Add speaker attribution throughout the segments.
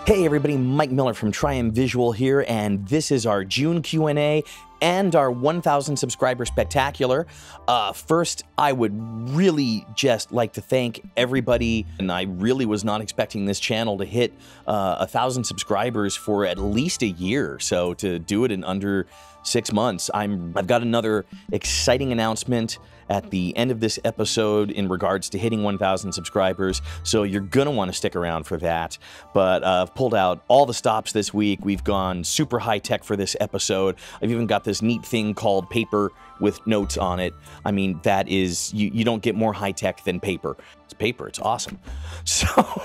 Speaker 1: Hey everybody, Mike Miller from Triumph Visual here, and this is our June Q&A and our 1,000 subscriber spectacular. First, I would really just like to thank everybody, and I really was not expecting this channel to hit 1,000 subscribers for at least a year. So to do it in under 6 months, I've got another exciting announcement at the end of this episode in regards to hitting 1,000 subscribers, so you're gonna want to stick around for that. But I've pulled out all the stops this week. We've gone super high-tech for this episode. I've even got this neat thing called paper with notes on it. I mean, that is, you don't get more high-tech than paper. It's paper, it's awesome. So,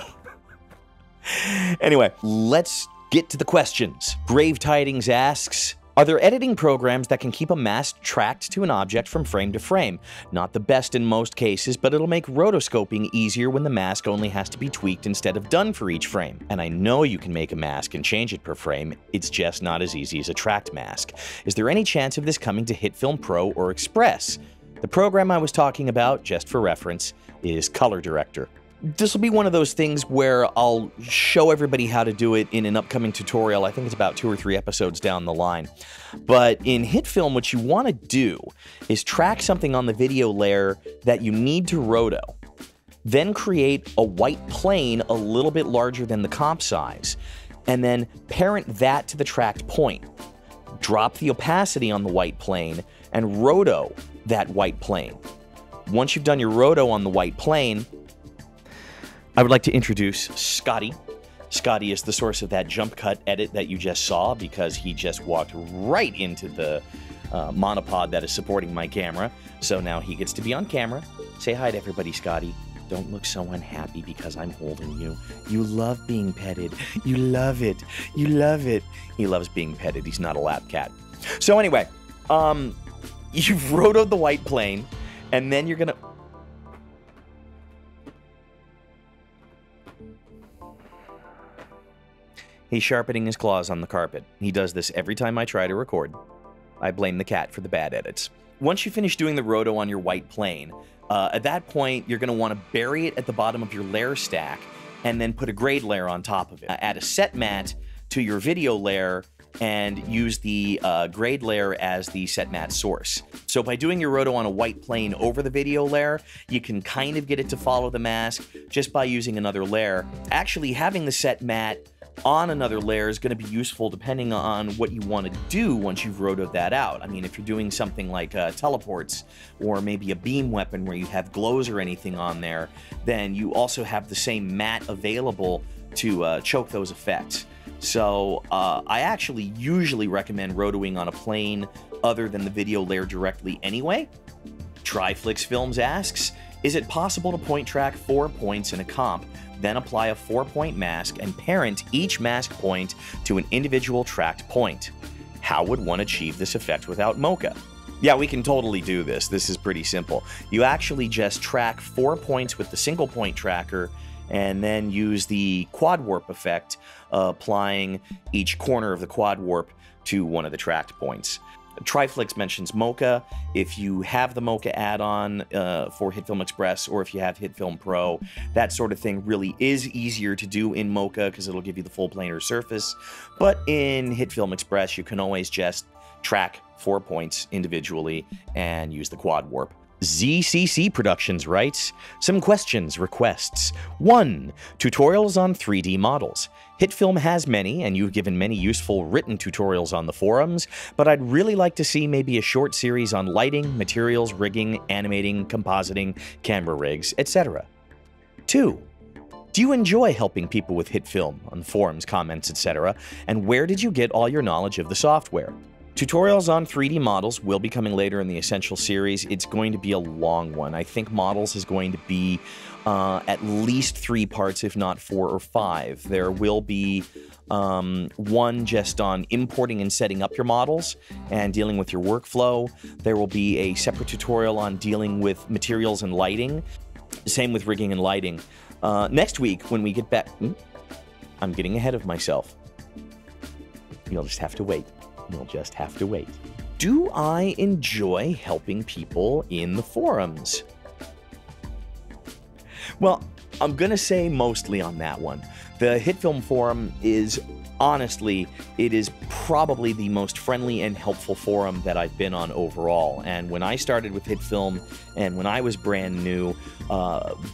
Speaker 1: anyway, let's get to the questions. Grave Tidings asks, are there editing programs that can keep a mast tracked to an object from frame to frame? Not the best in most cases, but it'll make rotoscoping easier when the mask only has to be tweaked instead of done for each frame. And I know you can make a mask and change it per frame, it's just not as easy as a tracked mask. Is there any chance of this coming to Hitfilm Pro or Express? The program I was talking about, just for reference, is Color Director. This will be one of those things where I'll show everybody how to do it in an upcoming tutorial. I think it's about 2 or 3 episodes down the line. But in Hitfilm, what you want to do is track something on the video layer that you need to roto. Then create a white plane a little bit larger than the comp size, and then parent that to the tracked point. Drop the opacity on the white plane and roto that white plane. Once you've done your roto on the white plane, I would like to introduce Scotty. Scotty is the source of that jump cut edit that you just saw because he just walked right into the monopod that is supporting my camera. So now he gets to be on camera. Say hi to everybody, Scotty. Don't look so unhappy because I'm holding you. You love being petted. You love it. You love it. He loves being petted. He's not a lap cat. So anyway, you've rotoed the white plane, and then you're going to... He's sharpening his claws on the carpet. He does this every time I try to record. I blame the cat for the bad edits. Once you finish doing the roto on your white plane, at that point, you're going to want to bury it at the bottom of your layer stack and then put a grade layer on top of it. Add a set mat to your video layer and use the grade layer as the set mat source. So by doing your roto on a white plane over the video layer, you can kind of get it to follow the mask just by using another layer. Actually, having the set mat on another layer is going to be useful depending on what you want to do once you've rotoed that out. I mean, if you're doing something like teleports or maybe a beam weapon where you have glows or anything on there, then you also have the same mat available to choke those effects. So I actually usually recommend rotoing on a plane other than the video layer directly anyway. Triflix Films asks, is it possible to point track 4 points in a comp, then apply a 4-point mask and parent each mask point to an individual tracked point? How would one achieve this effect without MOCA? Yeah, we can totally do this. This is pretty simple. You actually just track 4 points with the single point tracker and then use the quad warp effect, applying each corner of the quad warp to one of the tracked points. Triflix mentions MOCA. If you have the MOCA add-on for Hitfilm Express, or if you have Hitfilm Pro, that sort of thing really is easier to do in MOCA because it'll give you the full planar surface. But in Hitfilm Express, you can always just track 4 points individually and use the quad warp. ZCC Productions writes, some questions, requests. 1. Tutorials on 3D models. Hitfilm has many, and you've given many useful written tutorials on the forums, but I'd really like to see maybe a short series on lighting, materials, rigging, animating, compositing, camera rigs, etc. 2. Do you enjoy helping people with Hitfilm on forums, comments, etc., and where did you get all your knowledge of the software? Tutorials on 3D models will be coming later in the Essential series. It's going to be a long one. I think models is going to be at least 3 parts, if not 4 or 5. There will be one just on importing and setting up your models and dealing with your workflow. There will be a separate tutorial on dealing with materials and lighting. Same with rigging and lighting. Next week, when we get back... I'm getting ahead of myself. You'll just have to wait. You'll just have to wait. Do I enjoy helping people in the forums? Well, I'm gonna say mostly on that one. The Hitfilm forum is, honestly, it is probably the most friendly and helpful forum that I've been on overall. And when I started with Hitfilm and when I was brand new,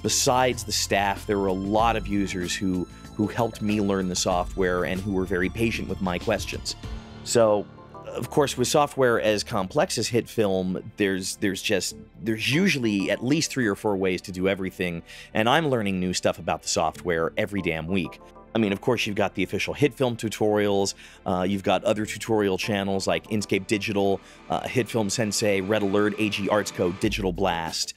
Speaker 1: besides the staff, there were a lot of users who helped me learn the software and who were very patient with my questions. So, of course, with software as complex as Hitfilm, there's usually at least 3 or 4 ways to do everything, and I'm learning new stuff about the software every damn week. I mean, of course, you've got the official Hitfilm tutorials, you've got other tutorial channels like Inkscape Digital, Hitfilm Sensei, Red Alert, AG Arts Code, Digital Blast,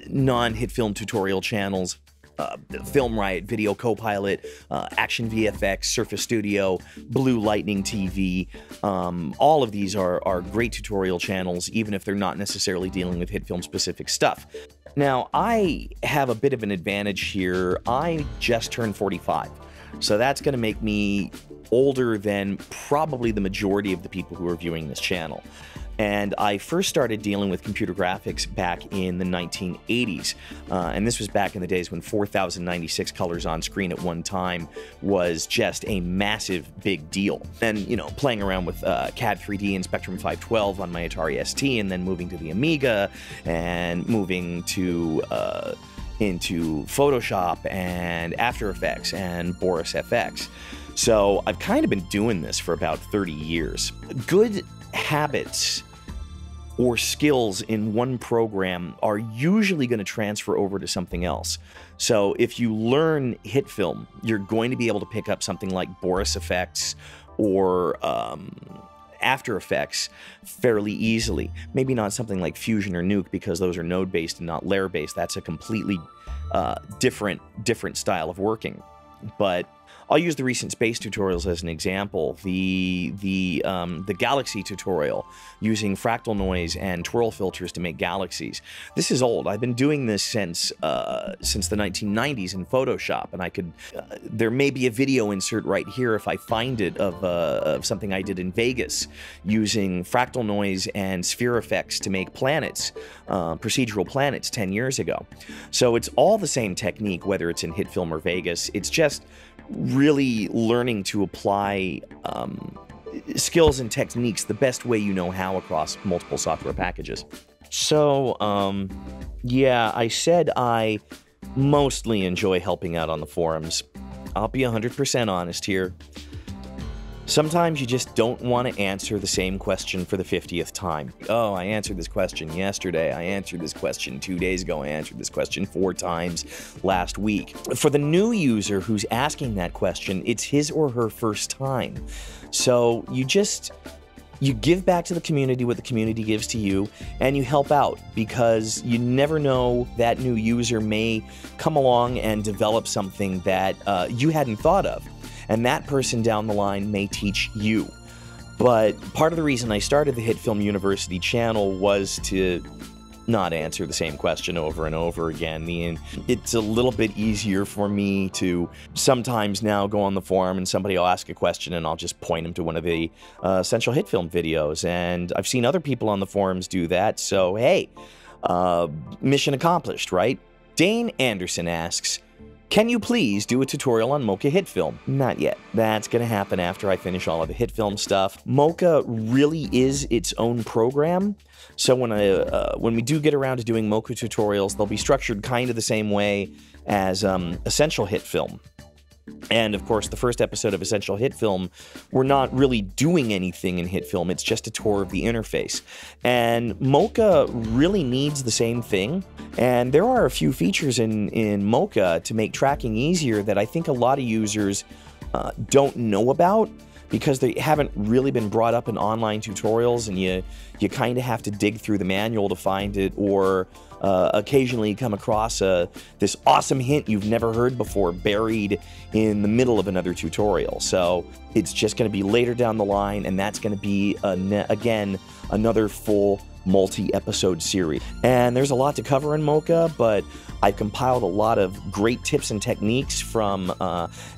Speaker 1: non-Hitfilm tutorial channels, Film Riot, Video Copilot, Action VFX, Surface Studio, Blue Lightning TV. All of these are great tutorial channels, even if they're not necessarily dealing with Hitfilm-specific stuff. Now, I have a bit of an advantage here. I just turned 45, so that's going to make me older than probably the majority of the people who are viewing this channel. And I first started dealing with computer graphics back in the 1980s. And this was back in the days when 4,096 colors on screen at one time was just a massive big deal. And, you know, playing around with CAD 3D and Spectrum 512 on my Atari ST, and then moving to the Amiga, and moving to into Photoshop and After Effects and Boris FX. So I've kind of been doing this for about 30 years. Good habits or skills in one program are usually going to transfer over to something else. So if you learn Hitfilm, you're going to be able to pick up something like Boris Effects or After Effects fairly easily. Maybe not something like Fusion or Nuke, because those are node-based and not layer-based. That's a completely different style of working. But I'll use the recent space tutorials as an example. The galaxy tutorial using fractal noise and twirl filters to make galaxies. This is old. I've been doing this since the 1990s in Photoshop, and I could there may be a video insert right here if I find it of something I did in Vegas using fractal noise and sphere effects to make planets, procedural planets 10 years ago. So it's all the same technique, whether it's in Hitfilm or Vegas. It's just really learning to apply skills and techniques the best way you know how across multiple software packages. So, yeah, I said I mostly enjoy helping out on the forums. I'll be 100% honest here. Sometimes you just don't want to answer the same question for the 50th time. Oh, I answered this question yesterday. I answered this question 2 days ago. I answered this question 4 times last week. For the new user who's asking that question, it's his or her first time. So you give back to the community what the community gives to you, and you help out, because you never know, that new user may come along and develop something that you hadn't thought of. And that person down the line may teach you. But part of the reason I started the Hitfilm University channel was to not answer the same question over and over again. It's a little bit easier for me to sometimes now go on the forum and somebody will ask a question and I'll just point them to one of the Essential Hitfilm videos. And I've seen other people on the forums do that, so hey, mission accomplished, right? Dane Anderson asks, can you please do a tutorial on MOCA Hitfilm? Not yet. That's going to happen after I finish all of the Hitfilm stuff. MOCA really is its own program, so when we do get around to doing MOCA tutorials, they'll be structured kind of the same way as Essential Hitfilm. And of course, the first episode of Essential Hitfilm, we're not really doing anything in Hitfilm, it's just a tour of the interface. And MOCA really needs the same thing, and there are a few features in MOCA to make tracking easier that I think a lot of users don't know about, because they haven't really been brought up in online tutorials, and you kind of have to dig through the manual to find it, or occasionally come across this awesome hint you've never heard before buried in the middle of another tutorial. So it's just going to be later down the line, and that's going to be, again, another full multi-episode series. And there's a lot to cover in MOCA, but I've compiled a lot of great tips and techniques from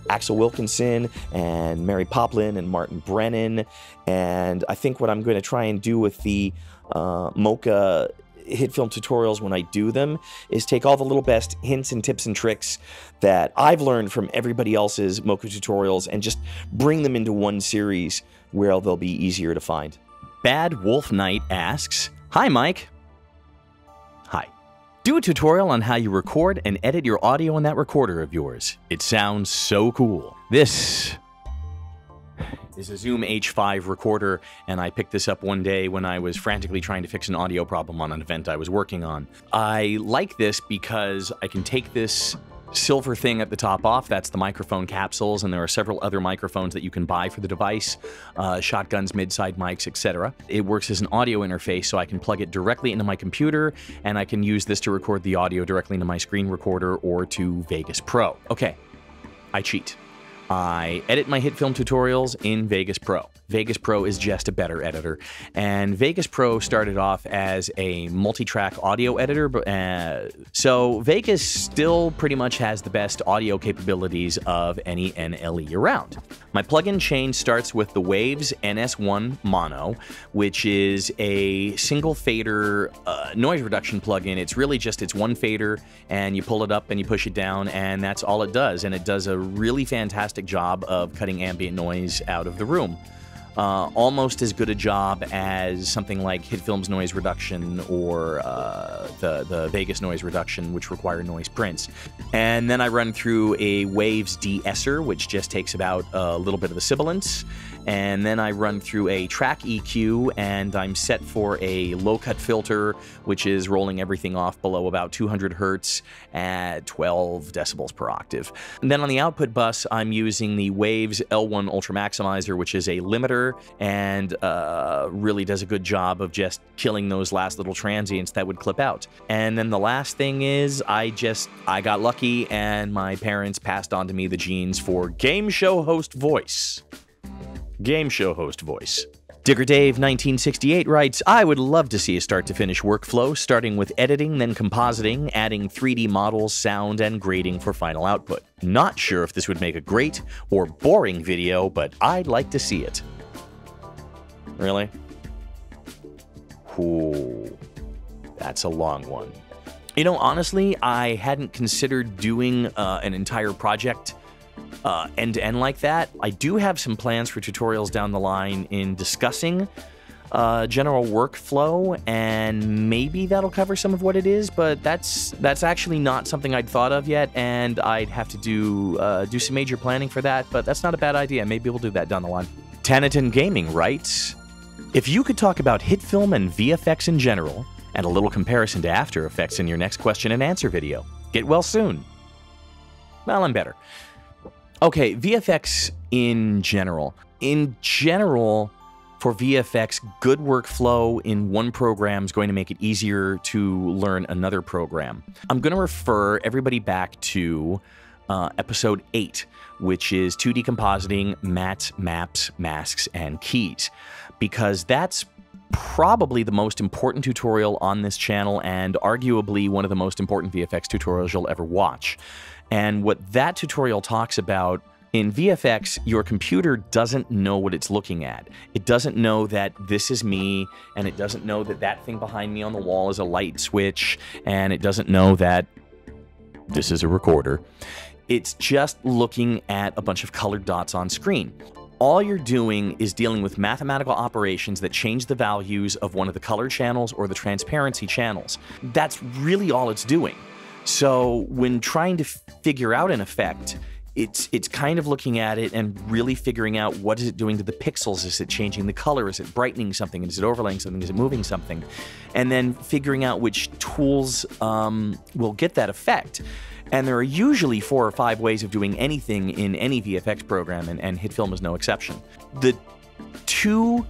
Speaker 1: Axel Wilkinson and Mary Poplin and Martin Brennan. And I think what I'm going to try and do with the MOCA Hitfilm tutorials when I do them is take all the little best hints and tips and tricks that I've learned from everybody else's MOCA tutorials and just bring them into one series where they'll be easier to find. Bad Wolf Knight asks, "Hi Mike." Hi. Do a tutorial on how you record and edit your audio in that recorder of yours. It sounds so cool. This is a Zoom H5 recorder, and I picked this up one day when I was frantically trying to fix an audio problem on an event I was working on. I like this because I can take this silver thing at the top off. That's the microphone capsules, and there are several other microphones that you can buy for the device, shotguns, mid-side mics, etc. It works as an audio interface, so I can plug it directly into my computer, and I can use this to record the audio directly into my screen recorder or to Vegas Pro. Okay, I cheat. I edit my Hitfilm tutorials in Vegas Pro. Vegas Pro is just a better editor, and Vegas Pro started off as a multi-track audio editor, so Vegas still pretty much has the best audio capabilities of any NLE around. My plugin chain starts with the Waves NS1 Mono, which is a single fader noise reduction plugin. It's really just, it's one fader, and you pull it up and you push it down, and that's all it does, and it does a really fantastic job of cutting ambient noise out of the room. Almost as good a job as something like Hitfilm's noise reduction or the Vegas noise reduction, which require noise prints. And then I run through a Waves de-esser, which just takes about a little bit of the sibilance. And then I run through a track EQ, and I'm set for a low-cut filter, which is rolling everything off below about 200 hertz at 12 decibels per octave. And then on the output bus, I'm using the Waves L1 Ultra Maximizer, which is a limiter, and really does a good job of just killing those last little transients that would clip out. And then the last thing is, I got lucky, and my parents passed on to me the genes for game show host voice. Game show host voice. Digger Dave 1968 writes, "I would love to see a start-to-finish workflow, starting with editing, then compositing, adding 3D models, sound, and grading for final output. Not sure if this would make a great or boring video, but I'd like to see it." Really? Ooh, that's a long one. You know, honestly, I hadn't considered doing an entire project end-to-end like that. I do have some plans for tutorials down the line in discussing general workflow, and maybe that'll cover some of what it is, but that's actually not something I'd thought of yet, and I'd have to do some major planning for that, but that's not a bad idea. Maybe we'll do that down the line. Tanaton Gaming writes, "If you could talk about Hitfilm and VFX in general, and a little comparison to After Effects in your next question and answer video. Get well soon." Well, I'm better. Okay, VFX in general. In general, for VFX, good workflow in one program is going to make it easier to learn another program. I'm going to refer everybody back to episode 8, which is 2D compositing, mats, maps, masks, and keys, because that's probably the most important tutorial on this channel and arguably one of the most important VFX tutorials you'll ever watch. And what that tutorial talks about, in VFX, your computer doesn't know what it's looking at. It doesn't know that this is me, and it doesn't know that that thing behind me on the wall is a light switch, and it doesn't know that this is a recorder. It's just looking at a bunch of colored dots on screen. All you're doing is dealing with mathematical operations that change the values of one of the color channels or the transparency channels. That's really all it's doing. So when trying to figure out an effect, it's kind of looking at it and really figuring out what is it doing to the pixels. Is it changing the color? Is it brightening something? Is it overlaying something? Is it moving something? And then figuring out which tools will get that effect. And there are usually 4 or 5 ways of doing anything in any VFX program, and Hitfilm is no exception. The 2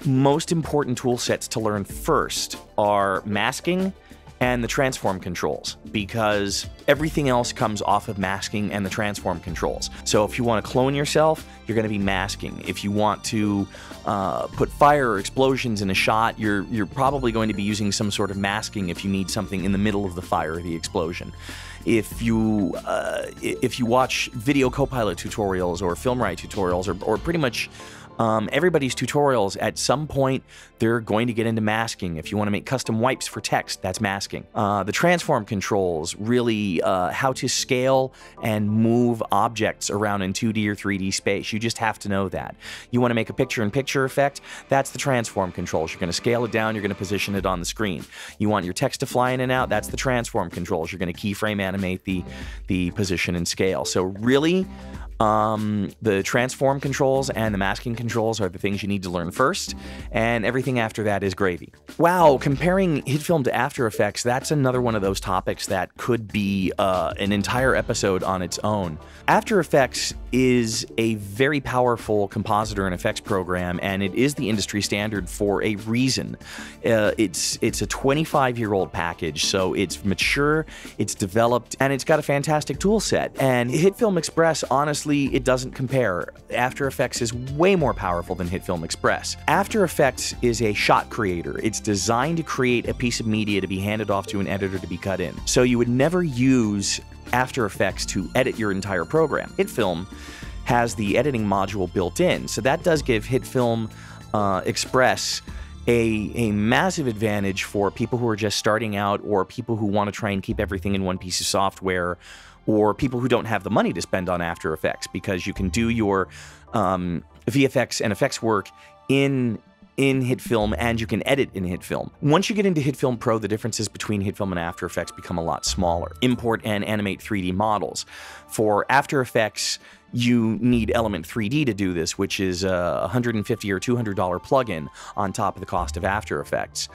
Speaker 1: most important tool sets to learn first are masking and the transform controls, because everything else comes off of masking and the transform controls. So if you want to clone yourself, you're going to be masking. If you want to put fire or explosions in a shot, you're probably going to be using some sort of masking if you need something in the middle of the fire or the explosion. If you watch video copilot tutorials or FilmRite tutorials or pretty much Everybody's tutorials, at some point, they're going to get into masking. If you want to make custom wipes for text, that's masking. The transform controls, really how to scale and move objects around in 2D or 3D space. You just have to know that. You want to make a picture-in-picture effect, that's the transform controls. You're going to scale it down, you're going to position it on the screen. You want your text to fly in and out, that's the transform controls. You're going to keyframe animate the position and scale. So really, the transform controls and the masking controls are the things you need to learn first, and everything after that is gravy. Wow, comparing Hitfilm to After Effects, that's another one of those topics that could be an entire episode on its own. After Effects is a very powerful compositor and effects program, and it is the industry standard for a reason. It's a 25-year-old package, so it's mature, it's developed, and it's got a fantastic tool set. And Hitfilm Express, honestly, it doesn't compare. After Effects is way more powerful than Hitfilm Express. After Effects is a shot creator. It's designed to create a piece of media to be handed off to an editor to be cut in. So you would never use After Effects to edit your entire program. Hitfilm has the editing module built in, so that does give Hitfilm Express a massive advantage for people who are just starting out, or people who want to try and keep everything in one piece of software, or people who don't have the money to spend on After Effects, because you can do your VFX and effects work in Hitfilm, and you can edit in Hitfilm. Once you get into Hitfilm Pro, the differences between Hitfilm and After Effects become a lot smaller. Import and animate 3D models. For After Effects, you need Element 3D to do this, which is a $150 or $200 plugin on top of the cost of After Effects.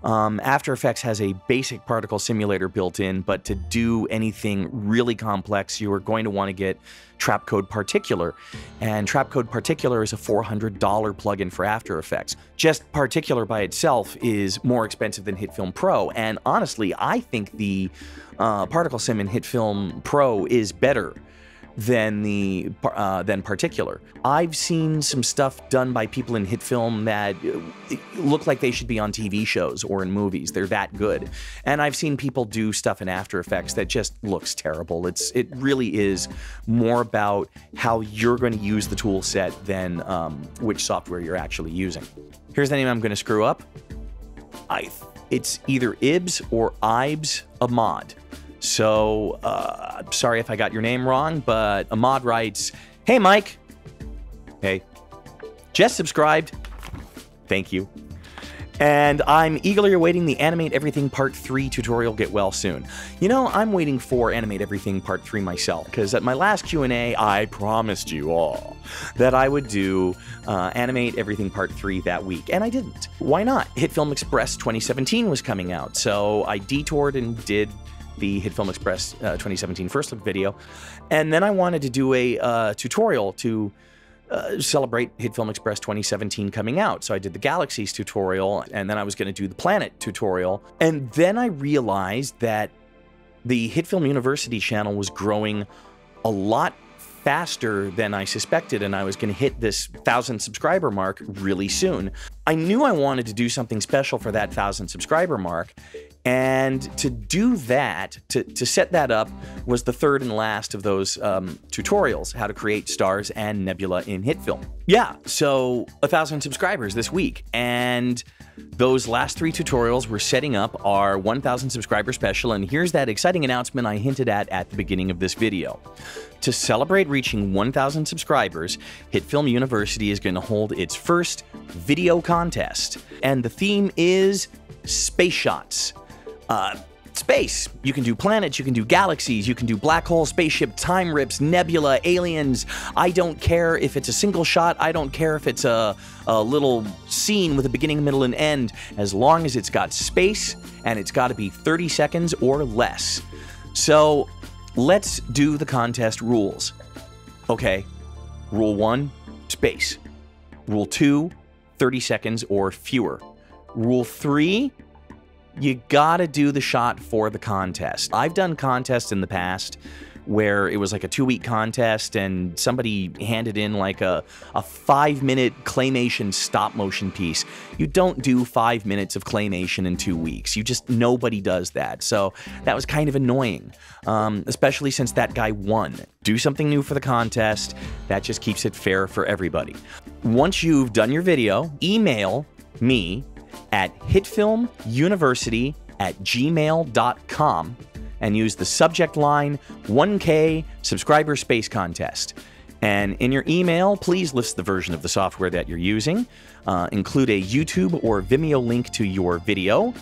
Speaker 1: After Effects has a basic particle simulator built in, but to do anything really complex, you are going to want to get Trapcode Particular, and Trapcode Particular is a $400 plugin for After Effects. Just Particular by itself is more expensive than Hitfilm Pro, and honestly, I think the particle sim in Hitfilm Pro is better than Particular. I've seen some stuff done by people in Hitfilm that look like they should be on TV shows or in movies. They're that good. And I've seen people do stuff in After Effects that just looks terrible. It really is more about how you're going to use the tool set than which software you're actually using. Here's the name I'm going to screw up. It's either Ibs or Ibs Ahmad. So, sorry if I got your name wrong, but Ahmad writes, "Hey, Mike." Hey. Just subscribed. Thank you. And I'm eagerly awaiting the Animate Everything Part 3 tutorial. Get well soon. You know, I'm waiting for Animate Everything Part 3 myself, because at my last Q&A, I promised you all that I would do Animate Everything Part 3 that week, and I didn't. Why not? Hitfilm Express 2017 was coming out, so I detoured and did the Hitfilm Express 2017 first look video, and then I wanted to do a tutorial to celebrate Hitfilm Express 2017 coming out. So I did the Galaxies tutorial, and then I was going to do the Planet tutorial, and then I realized that the Hitfilm University channel was growing a lot faster than I suspected, and I was going to hit this 1,000 subscriber mark really soon. I knew I wanted to do something special for that 1,000 subscriber mark, and to do that, to set that up, was the third and last of those tutorials, how to create stars and nebula in Hitfilm. Yeah, so 1,000 subscribers this week, and those last 3 tutorials were setting up our 1,000 subscriber special, and here's that exciting announcement I hinted at the beginning of this video. To celebrate reaching 1,000 subscribers, Hitfilm University is going to hold its first video contest, and the theme is space shots. Space. You can do planets, you can do galaxies, you can do black hole, spaceship, time rips, nebula, aliens. I don't care if it's a single shot. I don't care if it's a little scene with a beginning, middle, and end, as long as it's got space and it's got to be 30 seconds or less. So let's do the contest rules. Okay, rule 1, space. Rule 2, 30 seconds or fewer. Rule 3, you gotta do the shot for the contest. I've done contests in the past where it was like a 2-week contest and somebody handed in like a 5-minute claymation stop-motion piece. You don't do 5 minutes of claymation in 2 weeks. Nobody does that. So that was kind of annoying, especially since that guy won. Do something new for the contest. That just keeps it fair for everybody. Once you've done your video, email me at hitfilmuniversity@gmail.com and use the subject line 1K subscriber space contest. And in your email, please list the version of the software that you're using, include a YouTube or Vimeo link to your video,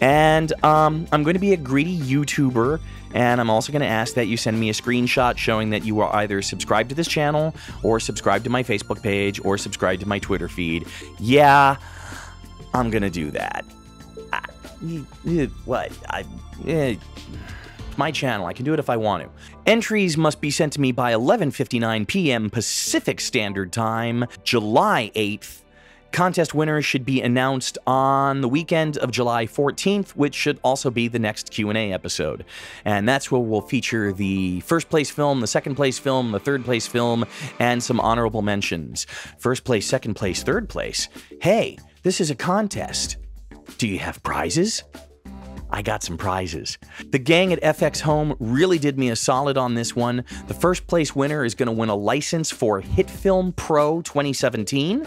Speaker 1: and I'm going to be a greedy YouTuber, and I'm also going to ask that you send me a screenshot showing that you are either subscribed to this channel, or subscribed to my Facebook page, or subscribed to my Twitter feed. Yeah, I'm going to do that. It's my channel. I can do it if I want to. Entries must be sent to me by 11:59 p.m. Pacific Standard Time, July 8th. Contest winners should be announced on the weekend of July 14th, which should also be the next Q&A episode. And that's where we'll feature the first place film, the second place film, the third place film, and some honorable mentions. First place, second place, third place. Hey, this is a contest. Do you have prizes? I got some prizes. The gang at FXHOME really did me a solid on this one. The first place winner is going to win a license for Hitfilm Pro 2017.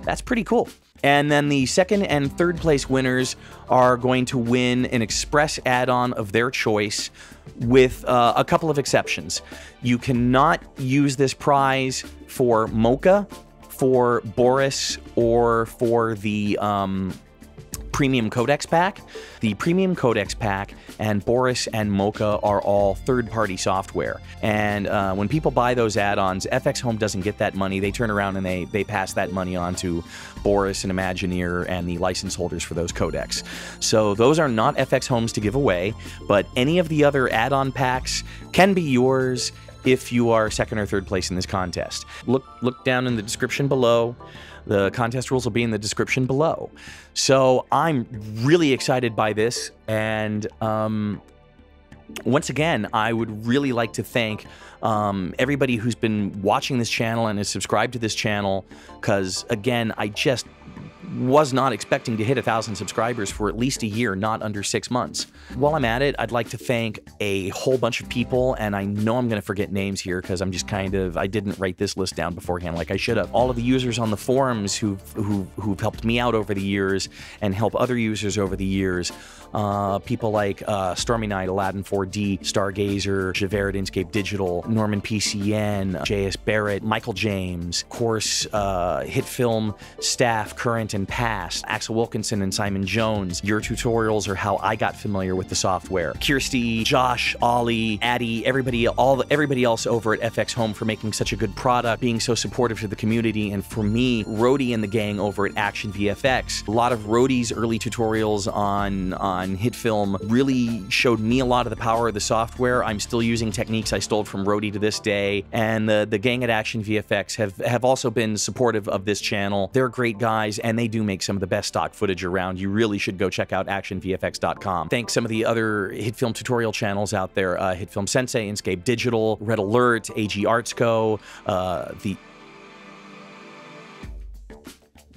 Speaker 1: That's pretty cool. And then the second and third place winners are going to win an express add-on of their choice with a couple of exceptions. You cannot use this prize for MOCA, for Boris, or for the Premium Codex Pack. The Premium Codex Pack and Boris and MOCA are all third-party software. And when people buy those add-ons, FXHOME doesn't get that money. They turn around and they pass that money on to Boris and Imagineer and the license holders for those codecs. So those are not FXHOME's to give away, but any of the other add-on packs can be yours if you are second or third place in this contest. Look down in the description below. The contest rules will be in the description below. So I'm really excited by this, and once again, I would really like to thank everybody who's been watching this channel and is subscribed to this channel, because again, I just was not expecting to hit 1,000 subscribers for at least a year, not under 6 months. While I'm at it, I'd like to thank a whole bunch of people, and I know I'm going to forget names here because I'm just I didn't write this list down beforehand like I should have. All of the users on the forums who've helped me out over the years and help other users over the years. People like Stormy Knight, Aladdin 4D, Stargazer, Javert, Inkscape Digital, Norman PCN, JS Barrett, Michael James, of course, Hitfilm staff, current and past, Axel Wilkinson and Simon Jones, your tutorials are how I got familiar with the software. Kirsty, Josh, Ollie, Addie, everybody else over at FXHOME for making such a good product, being so supportive to the community, and for me, Rhodey and the gang over at Action VFX. A lot of Rhodey's early tutorials on Hitfilm really showed me a lot of the power of the software. I'm still using techniques I stole from Rhodey to this day, and the gang at Action VFX have also been supportive of this channel. They're great guys, and they do make some of the best stock footage around. You really should go check out actionvfx.com. Thanks some of the other Hitfilm tutorial channels out there, Hitfilm Sensei, Inkscape Digital, Red Alert, AG Artsco,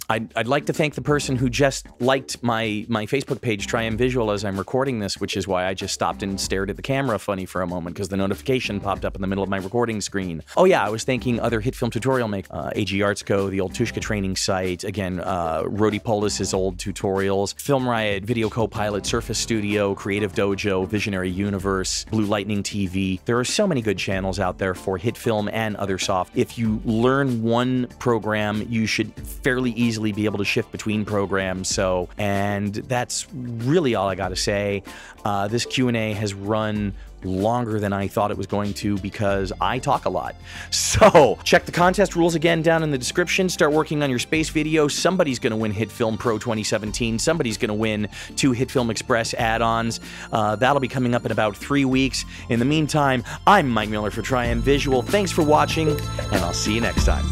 Speaker 1: I'd like to thank the person who just liked my Facebook page, Triumph Visual, as I'm recording this, which is why I just stopped and stared at the camera funny for a moment, because the notification popped up in the middle of my recording screen. Oh yeah, I was thanking other Hitfilm tutorial makers, AG Artsco, the old Tushka training site, again, Rhodey Polis's old tutorials, Film Riot, Video Copilot, Surface Studio, Creative Dojo, Visionary Universe, Blue Lightning TV. There are so many good channels out there for Hitfilm and other soft. If you learn one program, you should fairly easily be able to shift between programs. And that's really all I got to say. This Q&A has run longer than I thought it was going to because I talk a lot. So check the contest rules again down in the description. Start working on your space video. Somebody's going to win Hitfilm Pro 2017. Somebody's going to win 2 Hitfilm Express add-ons. That'll be coming up in about 3 weeks. In the meantime, I'm Mike Miller for Triumph Visual. Thanks for watching, and I'll see you next time.